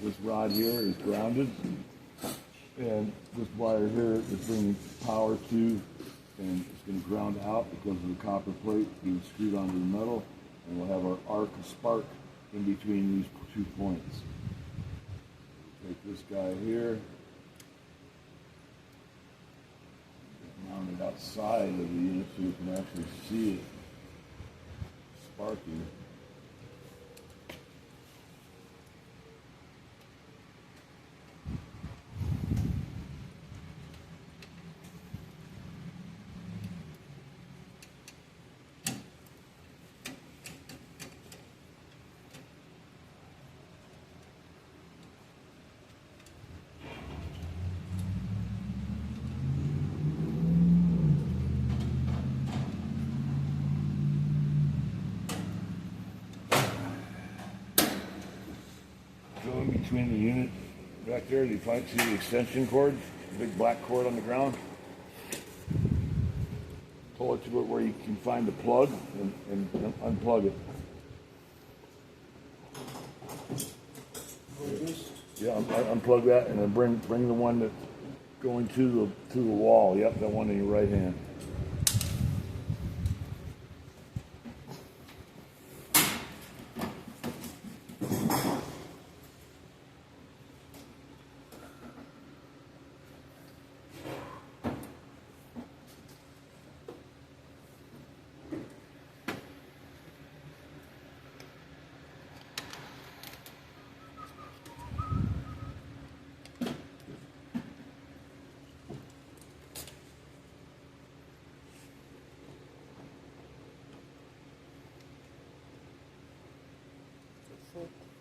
This rod here is grounded, and this wire here is bringing power to, and it's going to ground out because of the copper plate being screwed onto the metal, and we'll have our arc spark in between these 2 points. Take this guy here, mount it outside of the unit so you can actually see it sparking. Go in between the unit back there, you find see the extension cord, the big black cord on the ground. Pull it to it where you can find the plug and unplug it. Yeah, unplug that and then bring the one that's going to the wall. Yep, that one in your right hand. Perfect.